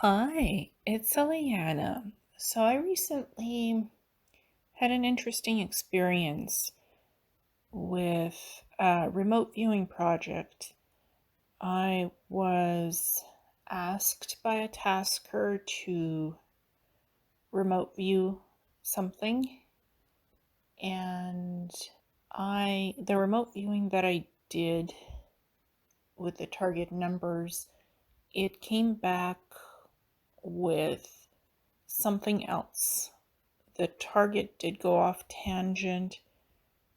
Hi, it's Ileana. So I recently had an interesting experience with a remote viewing project. I was asked by a tasker to remote view something, and the remote viewing that I did with the target numbers, it came back with something else. The target did go off tangent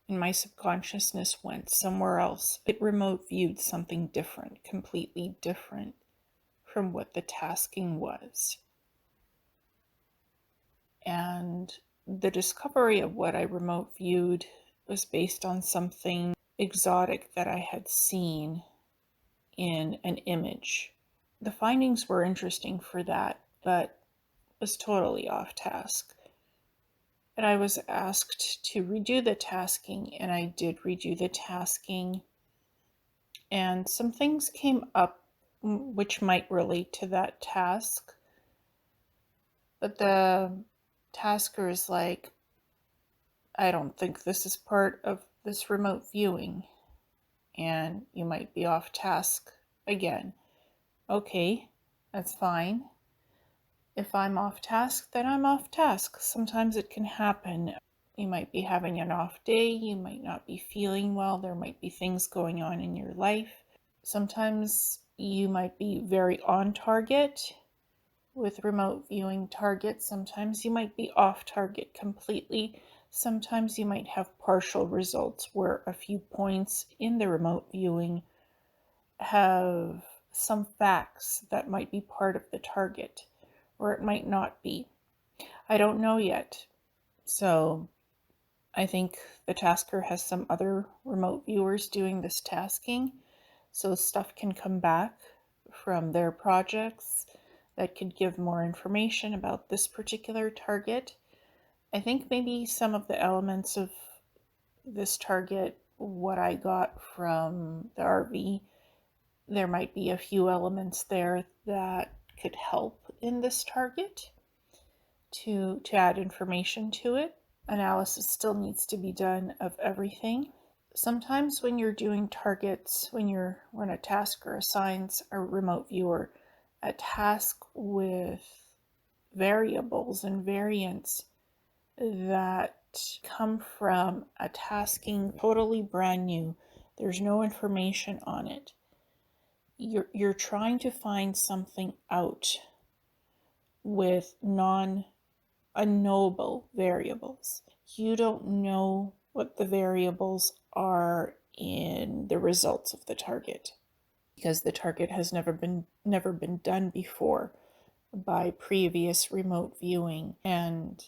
and my subconsciousness went somewhere else. It remote viewed something different, completely different from what the tasking was. And the discovery of what I remote viewed was based on something exotic that I had seen in an image. The findings were interesting for that, but was totally off task. And I was asked to redo the tasking, and I did redo the tasking. And some things came up which might relate to that task. But the tasker is like, I don't think this is part of this remote viewing, and you might be off task again. Okay, that's fine. If I'm off task, then I'm off task. Sometimes it can happen. You might be having an off day, you might not be feeling well, there might be things going on in your life. Sometimes you might be very on target with remote viewing targets. Sometimes you might be off target completely. Sometimes you might have partial results where a few points in the remote viewing have some facts that might be part of the target, or it might not be. I don't know yet. So I think the tasker has some other remote viewers doing this tasking, so stuff can come back from their projects that could give more information about this particular target. I think maybe some of the elements of this target, what I got from the RV, there might be a few elements there that could help in this target to add information to it. Analysis still needs to be done of everything. Sometimes when you're doing targets, when a tasker assigns a remote viewer a task with variables and variants that come from a tasking totally brand new, there's no information on it. You're trying to find something out with unknowable variables. You don't know what the variables are in the results of the target because the target has never been done before by previous remote viewing, and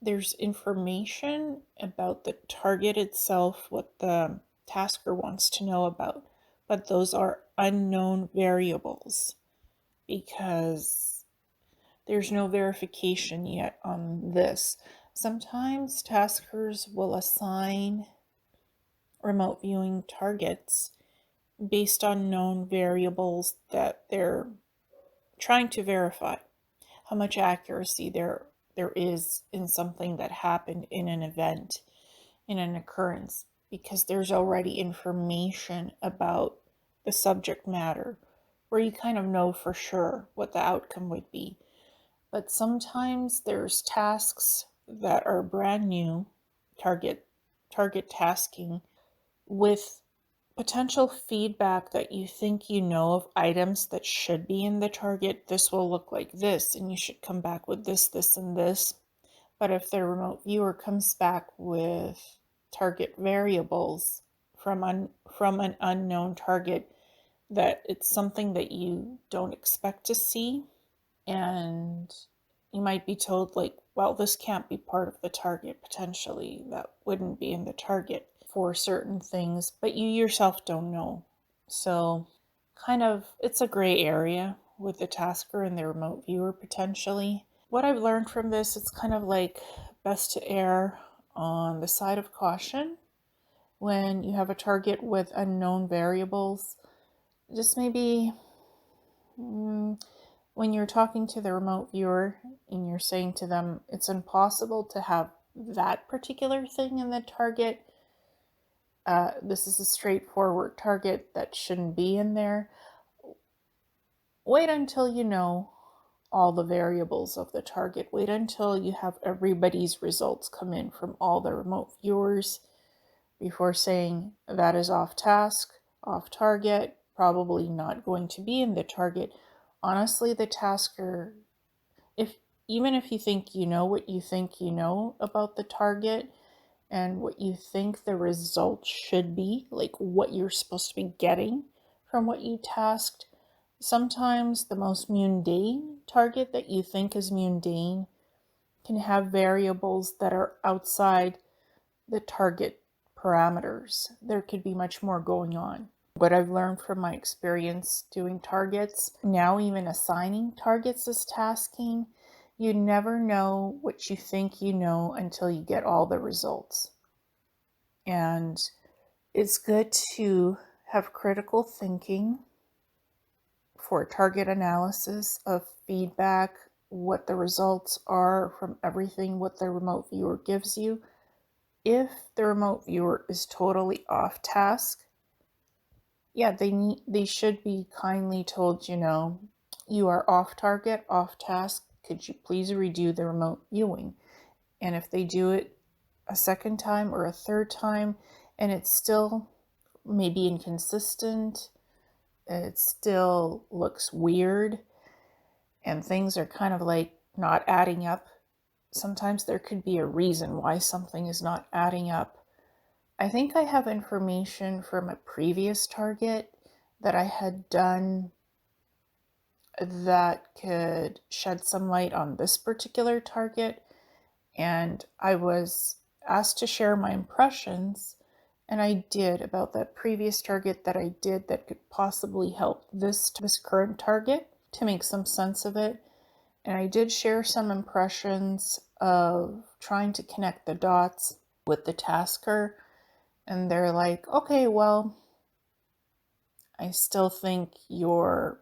there's information about the target itself, what the tasker wants to know about, but those are unknown variables because there's no verification yet on this. Sometimes taskers will assign remote viewing targets based on known variables that they're trying to verify how much accuracy there is in something that happened in an event, in an occurrence, because there's already information about the subject matter where you kind of know for sure what the outcome would be. But sometimes there's tasks that are brand new, target tasking, with potential feedback that you think you know of items that should be in the target. This will look like this, and you should come back with this, this, and this. But if the remote viewer comes back with target variables from an unknown target, that it's something that you don't expect to see, and you might be told, like, well, this can't be part of the target, potentially that wouldn't be in the target for certain things, but you yourself don't know. So kind of, it's a gray area with the tasker and the remote viewer potentially. What I've learned from this, it's kind of like best to err on the side of caution when you have a target with unknown variables. Just maybe When you're talking to the remote viewer and you're saying to them, it's impossible to have that particular thing in the target, this is a straightforward target that shouldn't be in there. Wait until you know all the variables of the target. Wait until you have everybody's results come in from all the remote viewers before saying that is off task, off target, probably not going to be in the target. Honestly, the tasker, if even if you think you know what you think you know about the target and what you think the results should be, like what you're supposed to be getting from what you tasked, sometimes the most mundane target that you think is mundane can have variables that are outside the target parameters. There could be much more going on. What I've learned from my experience doing targets, now even assigning targets as tasking, you never know what you think you know until you get all the results. And it's good to have critical thinking for target analysis of feedback, what the results are from everything, what the remote viewer gives you. If the remote viewer is totally off task, yeah, they should be kindly told, you are off target, off task. Could you please redo the remote viewing? And if they do it a second time or a third time and it's still maybe inconsistent, it still looks weird, and things are kind of like not adding up, sometimes there could be a reason why something is not adding up. I think I have information from a previous target that I had done that could shed some light on this particular target, and I was asked to share my impressions, and I did, about that previous target that I did that could possibly help this current target to make some sense of it. And I did share some impressions of trying to connect the dots with the tasker. And they're like, okay, well, I still think you're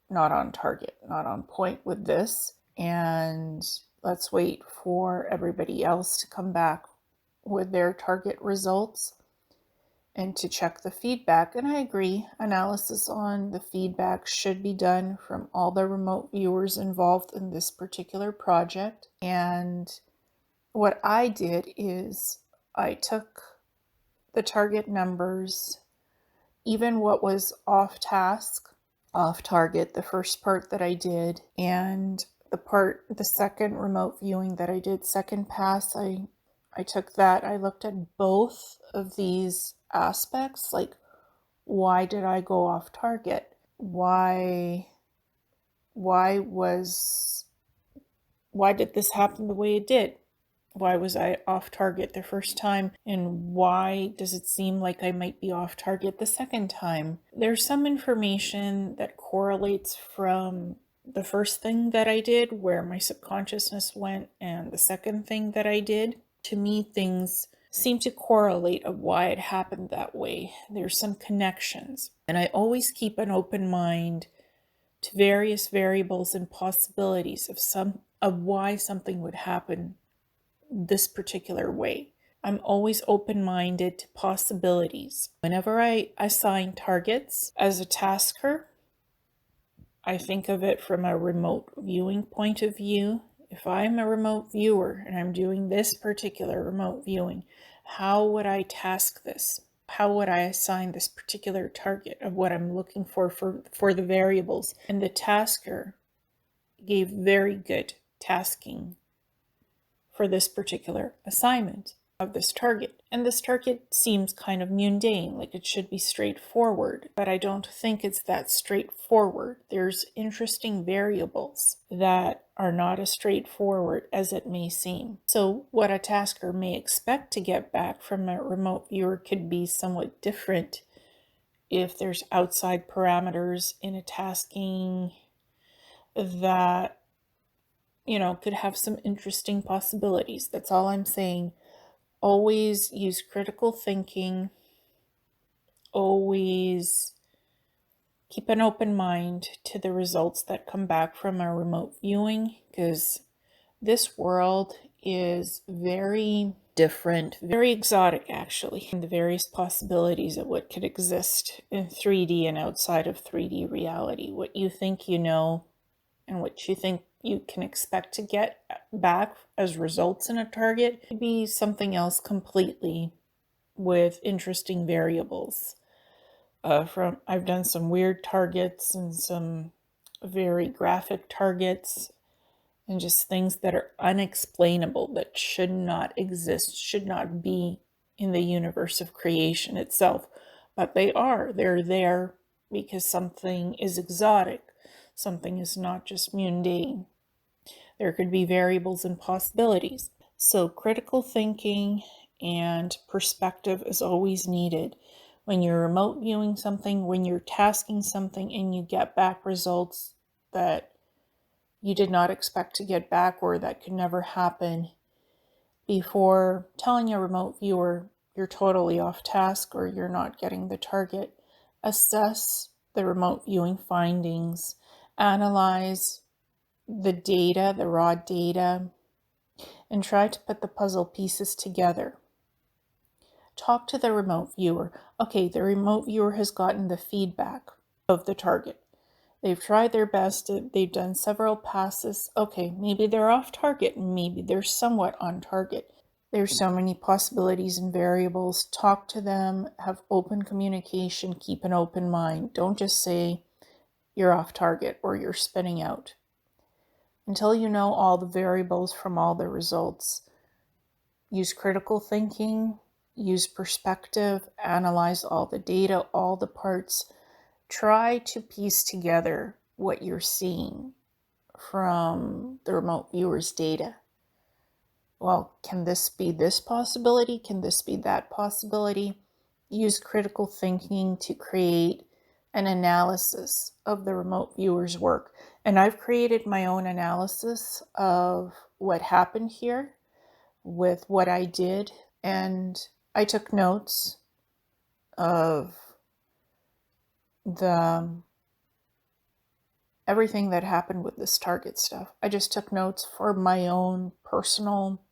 not on target, not on point with this. And let's wait for everybody else to come back with their target results and to check the feedback. And I agree, analysis on the feedback should be done from all the remote viewers involved in this particular project. And what I did is I took the target numbers, even what was off task, off target, the first part that I did, and the second remote viewing that I did, second pass, I took that, I looked at both of these aspects, like, why did I go off target? Why did this happen the way it did? Why was I off target the first time? And why does it seem like I might be off target the second time? There's some information that correlates from the first thing that I did, where my subconsciousness went, and the second thing that I did. To me, things seem to correlate of why it happened that way. There's some connections. And I always keep an open mind to various variables and possibilities of why something would happen this particular way. I'm always open-minded to possibilities. Whenever I assign targets as a tasker, I think of it from a remote viewing point of view. If I'm a remote viewer and I'm doing this particular remote viewing, how would I task this? How would I assign this particular target of what I'm looking for the variables? And the tasker gave very good tasking for this particular assignment of this target. And this target seems kind of mundane, like it should be straightforward, but I don't think it's that straightforward. There's interesting variables that are not as straightforward as it may seem. So what a tasker may expect to get back from a remote viewer could be somewhat different if there's outside parameters in a tasking that could have some interesting possibilities. That's all I'm saying. Always use critical thinking. Always Keep an open mind to the results that come back from a remote viewing, because this world is very different, very exotic actually, and the various possibilities of what could exist in 3D and outside of 3D reality. What you think you know and what you think you can expect to get back as results in a target could be something else completely, with interesting variables. I've done some weird targets and some very graphic targets, and just things that are unexplainable, that should not exist, should not be in the universe of creation itself. But they are. They're there because something is exotic. Something is not just mundane. There could be variables and possibilities. So critical thinking and perspective is always needed. When you're remote viewing something, when you're tasking something and you get back results that you did not expect to get back or that could never happen, before telling a remote viewer you're totally off task or you're not getting the target, assess the remote viewing findings, analyze the data, the raw data, and try to put the puzzle pieces together. Talk to the remote viewer. Okay, the remote viewer has gotten the feedback of the target. They've tried their best. They've done several passes. Okay, maybe they're off target. Maybe they're somewhat on target. There's so many possibilities and variables. Talk to them. Have open communication. Keep an open mind. Don't just say you're off target or you're spinning out. Until you know all the variables from all the results, use critical thinking, use perspective, analyze all the data, all the parts. Try to piece together what you're seeing from the remote viewer's data. Well, can this be this possibility? Can this be that possibility? Use critical thinking to create an analysis of the remote viewer's work. And I've created my own analysis of what happened here with what I did. And I took notes of everything that happened with this target stuff. I just took notes for my own personal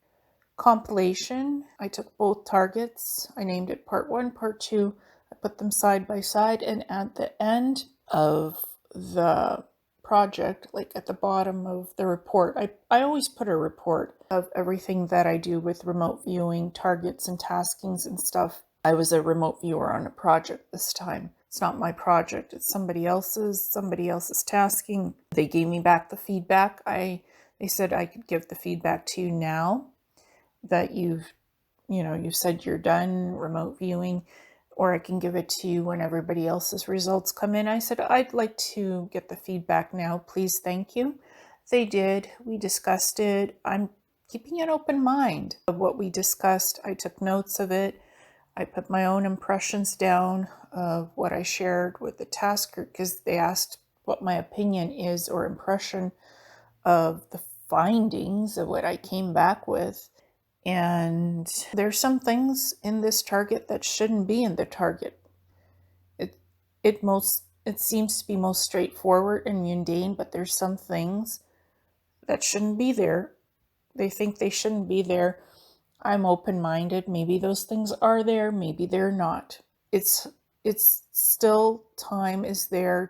compilation. I took both targets. I named it part 1, part 2. I put them side by side, and at the end of the project, like at the bottom of the report, I always put a report of everything that I do with remote viewing targets and taskings and stuff. I was a remote viewer on a project this time. It's not my project, it's somebody else's tasking. They gave me back the feedback. They said I could give the feedback to you now that you've said you're done remote viewing, or I can give it to you when everybody else's results come in. I said, I'd like to get the feedback now, please, thank you. They did. We discussed it. I'm keeping an open mind of what we discussed. I took notes of it. I put my own impressions down of what I shared with the tasker, because they asked what my opinion is or impression of the findings of what I came back with. And there's some things in this target that shouldn't be in the target. It seems to be most straightforward and mundane, but there's some things that shouldn't be there. They think they shouldn't be there. I'm open-minded. Maybe those things are there, maybe they're not. It's still, time is there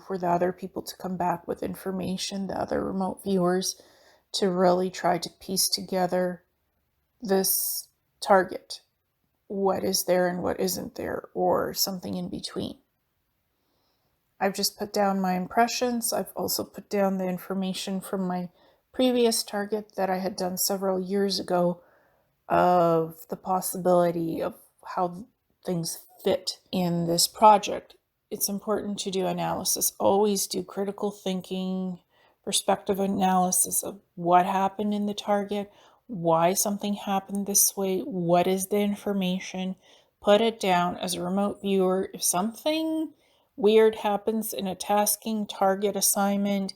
for the other people to come back with information, the other remote viewers, to really try to piece together this target. What is there and what isn't there, or something in between. I've just put down my impressions. I've also put down the information from my previous target that I had done several years ago, of the possibility of how things fit in this project. It's important to do analysis. Always do critical thinking, perspective analysis of what happened in the target, why something happened this way, what is the information. Put it down as a remote viewer. If something weird happens in a tasking target assignment,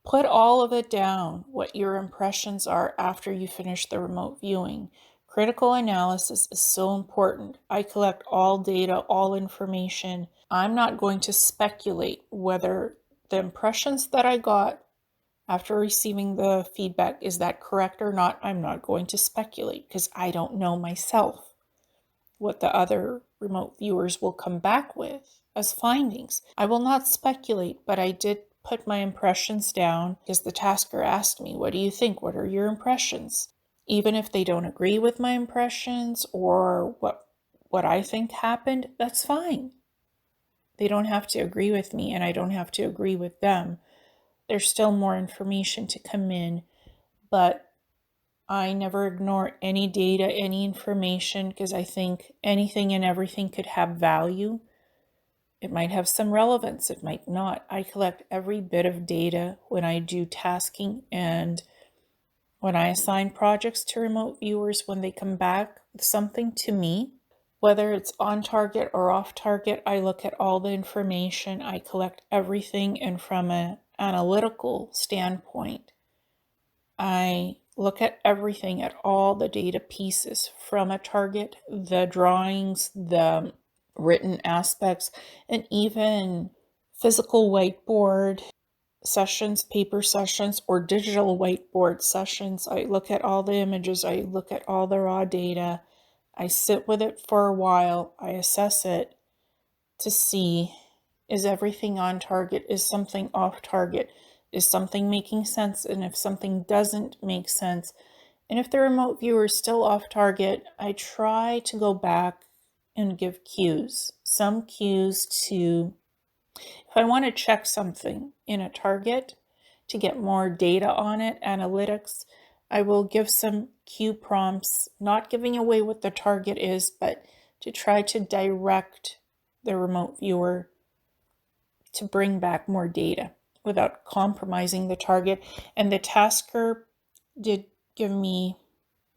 put all of it down, what your impressions are after you finish the remote viewing. Critical analysis is so important. I collect all data, all information. I'm not going to speculate whether the impressions that I got after receiving the feedback, is that correct or not? I'm not going to speculate because I don't know myself what the other remote viewers will come back with as findings. I will not speculate, but I did put my impressions down because the tasker asked me, what do you think? What are your impressions? Even if they don't agree with my impressions or what I think happened, that's fine. They don't have to agree with me and I don't have to agree with them. There's still more information to come in, but I never ignore any data, any information, because I think anything and everything could have value. It might have some relevance, it might not. I collect every bit of data when I do tasking and when I assign projects to remote viewers, when they come back with something to me, whether it's on target or off target, I look at all the information, I collect everything, and from an analytical standpoint, I look at everything, at all the data pieces from a target, the drawings, the written aspects, and even physical whiteboard sessions, paper sessions, or digital whiteboard sessions. I look at all the images, I look at all the raw data, I sit with it for a while, I assess it to see, is everything on target, is something off target, is something making sense, and if something doesn't make sense, and if the remote viewer is still off target, I try to go back and give cues, some cues to, if I want to check something in a target to get more data on it, analytics, I will give some cue prompts, not giving away what the target is, but to try to direct the remote viewer to bring back more data without compromising the target. And the tasker did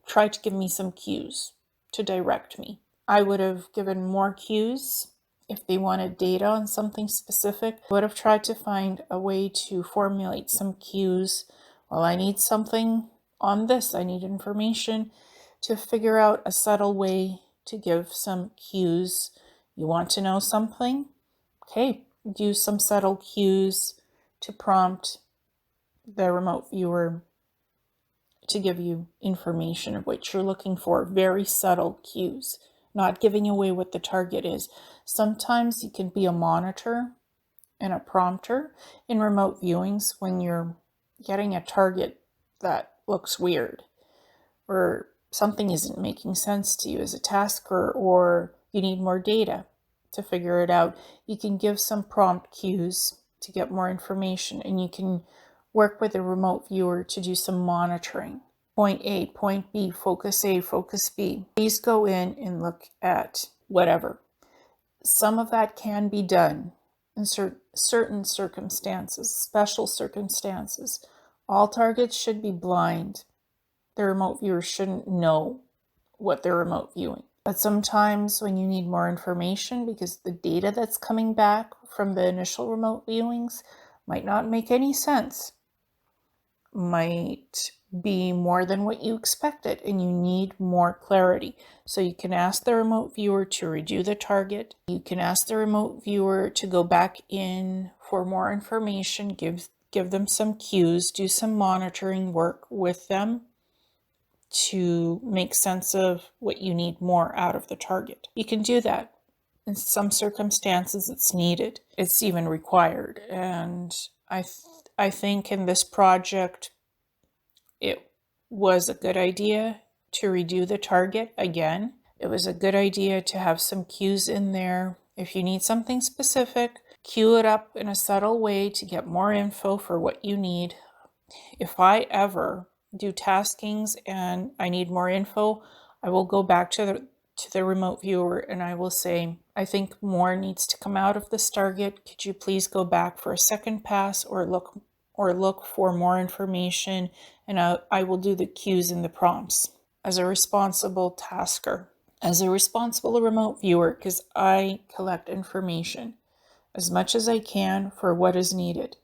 try to give me some cues to direct me. I would have given more cues if they wanted data on something specific. I would have tried to find a way to formulate some cues. Well, I need something on this, I need information, to figure out a subtle way to give some cues. You want to know something? Okay, use some subtle cues to prompt the remote viewer to give you information of what you're looking for. Very subtle cues, not giving away what the target is. Sometimes you can be a monitor and a prompter in remote viewings when you're getting a target that looks weird or something isn't making sense to you as a tasker, or you need more data to figure it out. You can give some prompt cues to get more information, and you can work with a remote viewer to do some monitoring. Point A, point B, focus A, focus B. Please go in and look at whatever. Some of that can be done in certain circumstances, special circumstances. All targets should be blind. The remote viewer shouldn't know what they're remote viewing. But sometimes when you need more information, because the data that's coming back from the initial remote viewings might not make any sense, might be more than what you expected, and you need more clarity. So you can ask the remote viewer to redo the target. You can ask the remote viewer to go back in for more information, give them some cues, do some monitoring work with them to make sense of what you need more out of the target. You can do that. In some circumstances, it's needed. It's even required. And I think in this project, it was a good idea to redo the target again. It was a good idea to have some cues in there. If you need something specific, cue it up in a subtle way to get more info for what you need. If I ever do taskings and I need more info, I will go back to the remote viewer and I will say, I think more needs to come out of this target. Could you please go back for a second pass or look for more information? And I will do the cues and the prompts as a responsible tasker, as a responsible remote viewer, because I collect information as much as I can for what is needed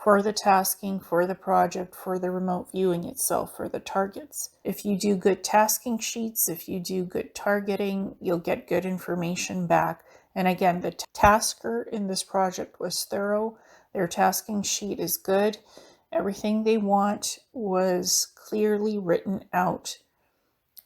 for the tasking, for the project, for the remote viewing itself, for the targets. If you do good tasking sheets, if you do good targeting, you'll get good information back. And again, the tasker in this project was thorough. Their tasking sheet is good. Everything they want was clearly written out,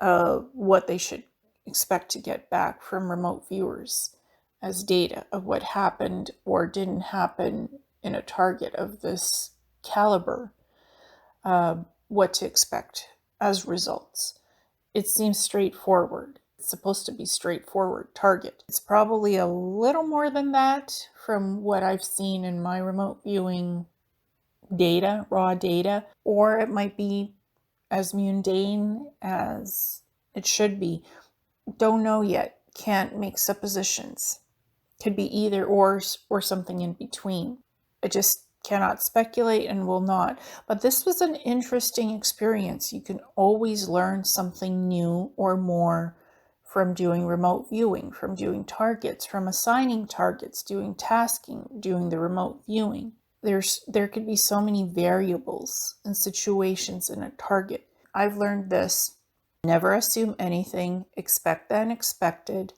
what they should expect to get back from remote viewers as data of what happened or didn't happen in a target of this caliber, what to expect as results. It seems straightforward. It's supposed to be straightforward target. It's probably a little more than that from what I've seen in my remote viewing data, raw data, or it might be as mundane as it should be. Don't know yet. Can't make suppositions. Could be either or something in between. I just cannot speculate and will not. But this was an interesting experience. You can always learn something new or more from doing remote viewing, from doing targets, from assigning targets, doing tasking, doing the remote viewing. There could be so many variables and situations in a target. I've learned this. Never assume anything. Expect the unexpected.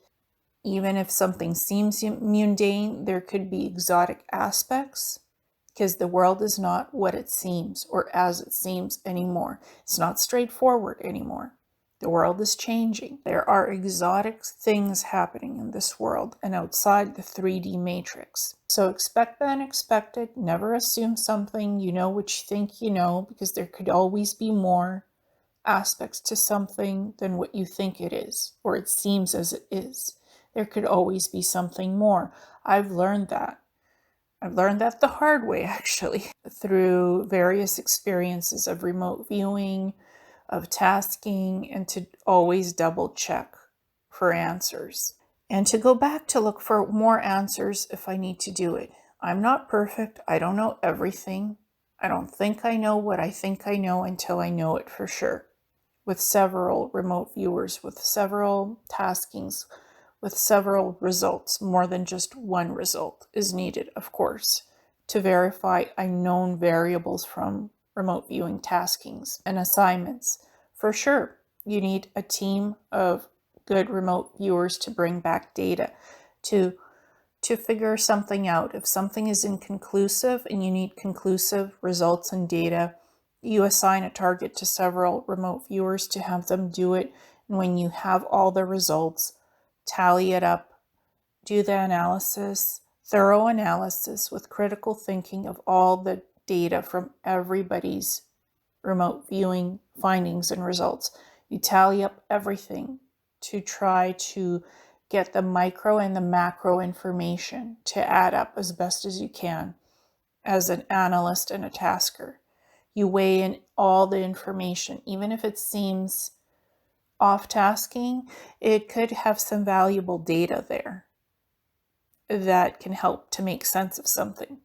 Even if something seems mundane, there could be exotic aspects, because the world is not what it seems or as it seems anymore. It's not straightforward anymore. The world is changing. There are exotic things happening in this world and outside the 3D matrix. So expect the unexpected. Never assume something. You know what you think you know, because there could always be more aspects to something than what you think it is, or it seems as it is. There could always be something more. I've learned that. I've learned that the hard way, actually, through various experiences of remote viewing, of tasking, and to always double check for answers. And to go back to look for more answers if I need to do it. I'm not perfect. I don't know everything. I don't think I know what I think I know until I know it for sure. With several remote viewers, with several taskings, with several results, more than just one result is needed, of course, to verify unknown variables from remote viewing taskings and assignments. For sure, you need a team of good remote viewers to bring back data, to figure something out. If something is inconclusive and you need conclusive results and data, you assign a target to several remote viewers to have them do it. And when you have all the results, tally it up, do the analysis, thorough analysis with critical thinking of all the data from everybody's remote viewing findings and results. You tally up everything to try to get the micro and the macro information to add up as best as you can as an analyst and a tasker. You weigh in all the information, even if it seems off-tasking, it could have some valuable data there that can help to make sense of something.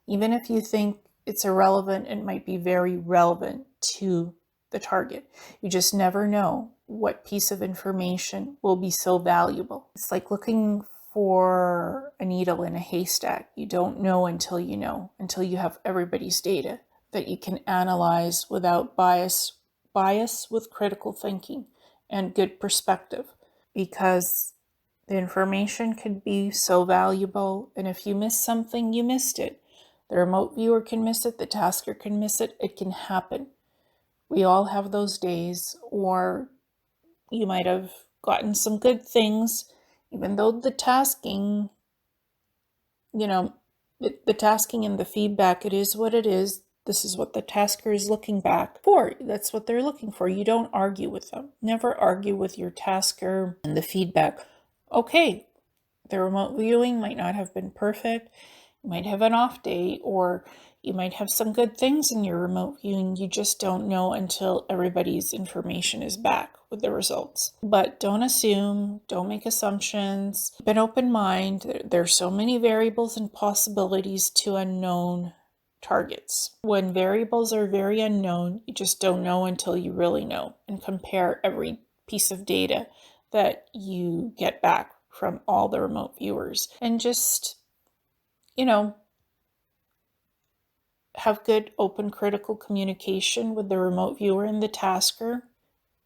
Even if you think it's irrelevant, it might be very relevant to the target. You just never know what piece of information will be so valuable. It's like looking for a needle in a haystack. You don't know, until you have everybody's data that you can analyze without bias with critical thinking and good perspective, because the information could be so valuable, and if you miss something, you missed it. The remote viewer can miss it, the tasker can miss it. It can happen. We all have those days, or you might have gotten some good things, even though the tasking, the tasking and the feedback, it is what it is. This is what the tasker is looking back for. That's what they're looking for. You don't argue with them. Never argue with your tasker and the feedback. Okay, the remote viewing might not have been perfect. You might have an off day, or you might have some good things in your remote viewing. You just don't know until everybody's information is back with the results. But don't assume, don't make assumptions. Keep an open mind. There's so many variables and possibilities to unknown targets. When variables are very unknown, you just don't know until you really know, and compare every piece of data that you get back from all the remote viewers. And just, have good open critical communication with the remote viewer and the tasker.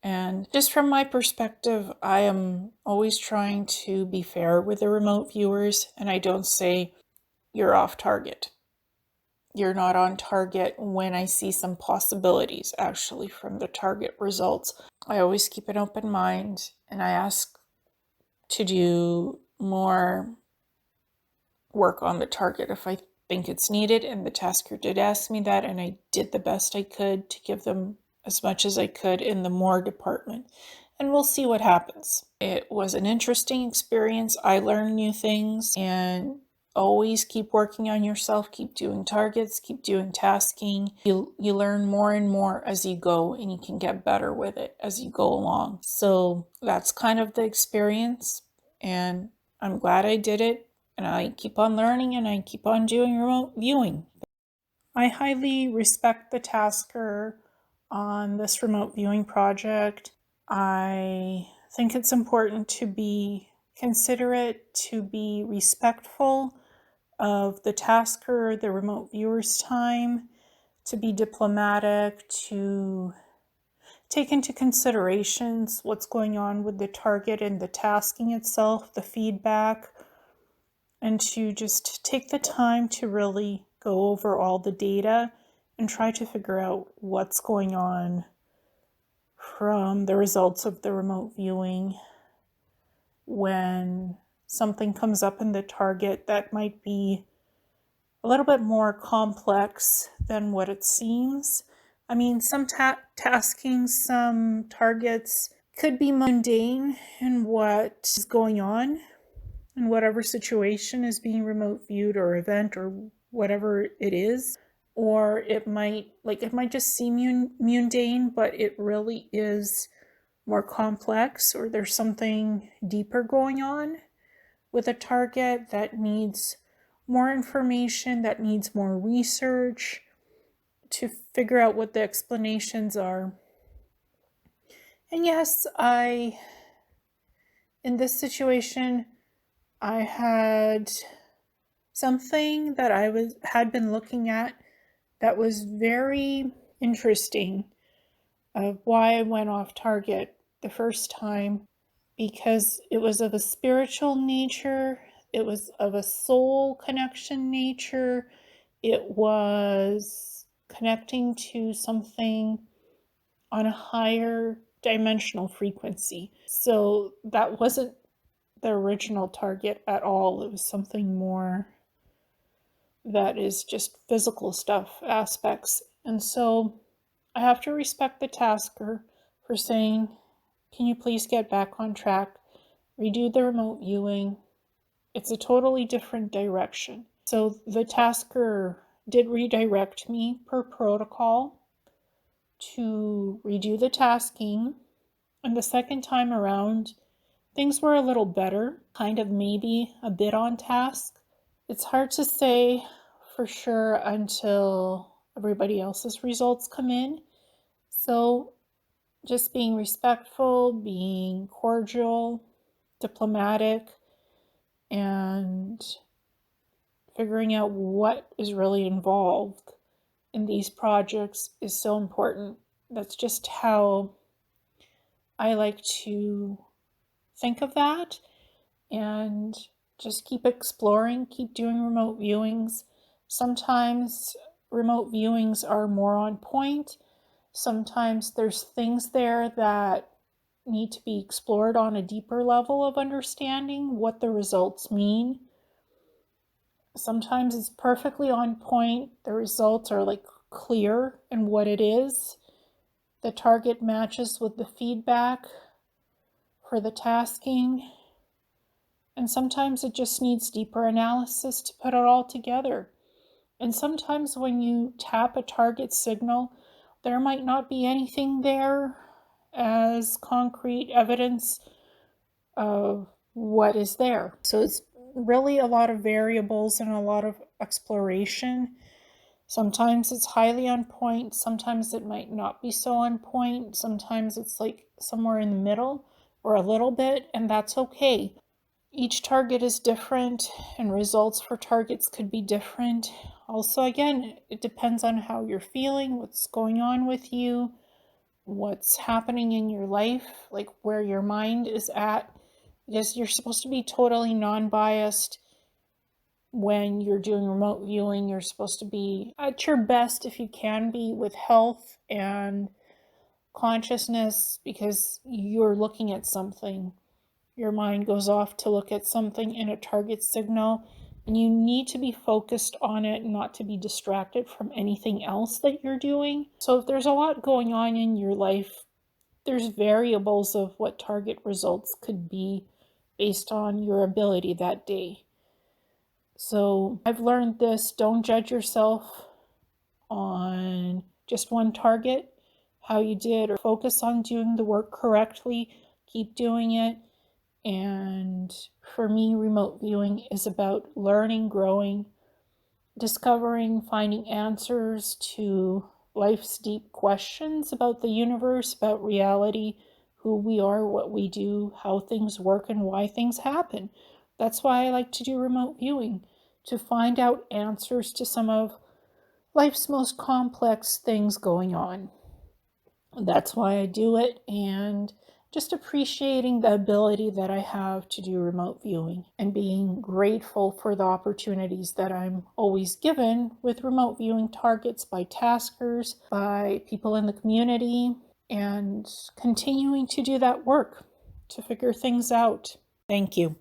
And just from my perspective, I am always trying to be fair with the remote viewers, and I don't say, you're off target. You're not on target when I see some possibilities actually from the target results. I always keep an open mind, and I ask to do more work on the target if I think it's needed, and the tasker did ask me that, and I did the best I could to give them as much as I could in the more department, and we'll see what happens. It was an interesting experience. I learned new things, and always keep working on yourself, keep doing targets, keep doing tasking. You learn more and more as you go, and you can get better with it as you go along. So that's kind of the experience, and I'm glad I did it, and I keep on learning, and I keep on doing remote viewing. I highly respect the tasker on this remote viewing project. I think it's important to be considerate, to be respectful of the tasker, the remote viewer's time, to be diplomatic, to take into considerations what's going on with the target and the tasking itself, the feedback, and to just take the time to really go over all the data and try to figure out what's going on from the results of the remote viewing when something comes up in the target that might be a little bit more complex than what it seems. I mean, some tasking, some targets could be mundane in what is going on in whatever situation is being remote viewed or event or whatever it is. Or it might just seem mundane, but it really is more complex, or there's something deeper going on with a target that needs more information, that needs more research to figure out what the explanations are. And yes, in this situation, I had something that I had been looking at that was very interesting of why I went off target the first time, because it was of a spiritual nature, it was of a soul connection nature, it was connecting to something on a higher dimensional frequency. So that wasn't the original target at all. It was something more that is just physical stuff, aspects. And so I have to respect the tasker for saying, can you please get back on track, redo the remote viewing. It's a totally different direction. So the tasker did redirect me per protocol to redo the tasking. And the second time around, things were a little better, kind of maybe a bit on task. It's hard to say for sure until everybody else's results come in. So just being respectful, being cordial, diplomatic, and figuring out what is really involved in these projects is so important. That's just how I like to think of that, and just keep exploring, keep doing remote viewings. Sometimes remote viewings are more on point. Sometimes there's things there that need to be explored on a deeper level of understanding what the results mean. Sometimes it's perfectly on point. The results are clear in what it is. The target matches with the feedback for the tasking. And sometimes it just needs deeper analysis to put it all together. And sometimes when you tap a target signal, there might not be anything there as concrete evidence of what is there. So it's really a lot of variables and a lot of exploration. Sometimes it's highly on point, sometimes it might not be so on point, sometimes it's somewhere in the middle or a little bit, and that's okay. Each target is different, and results for targets could be different. Also, again, it depends on how you're feeling, what's going on with you, what's happening in your life, like where your mind is at. Because you're supposed to be totally non biased when you're doing remote viewing. You're supposed to be at your best if you can be with health and consciousness because you're looking at something. Your mind goes off to look at something in a target signal, and you need to be focused on it, not to be distracted from anything else that you're doing. So if there's a lot going on in your life, there's variables of what target results could be based on your ability that day. So I've learned this: don't judge yourself on just one target, how you did, or focus on doing the work correctly, keep doing it. And for me, remote viewing is about learning, growing, discovering, finding answers to life's deep questions about the universe, about reality, who we are, what we do, how things work, and why things happen. That's why I like to do remote viewing, to find out answers to some of life's most complex things going on. That's why I do it, and just appreciating the ability that I have to do remote viewing and being grateful for the opportunities that I'm always given with remote viewing targets by taskers, by people in the community, and continuing to do that work to figure things out. Thank you.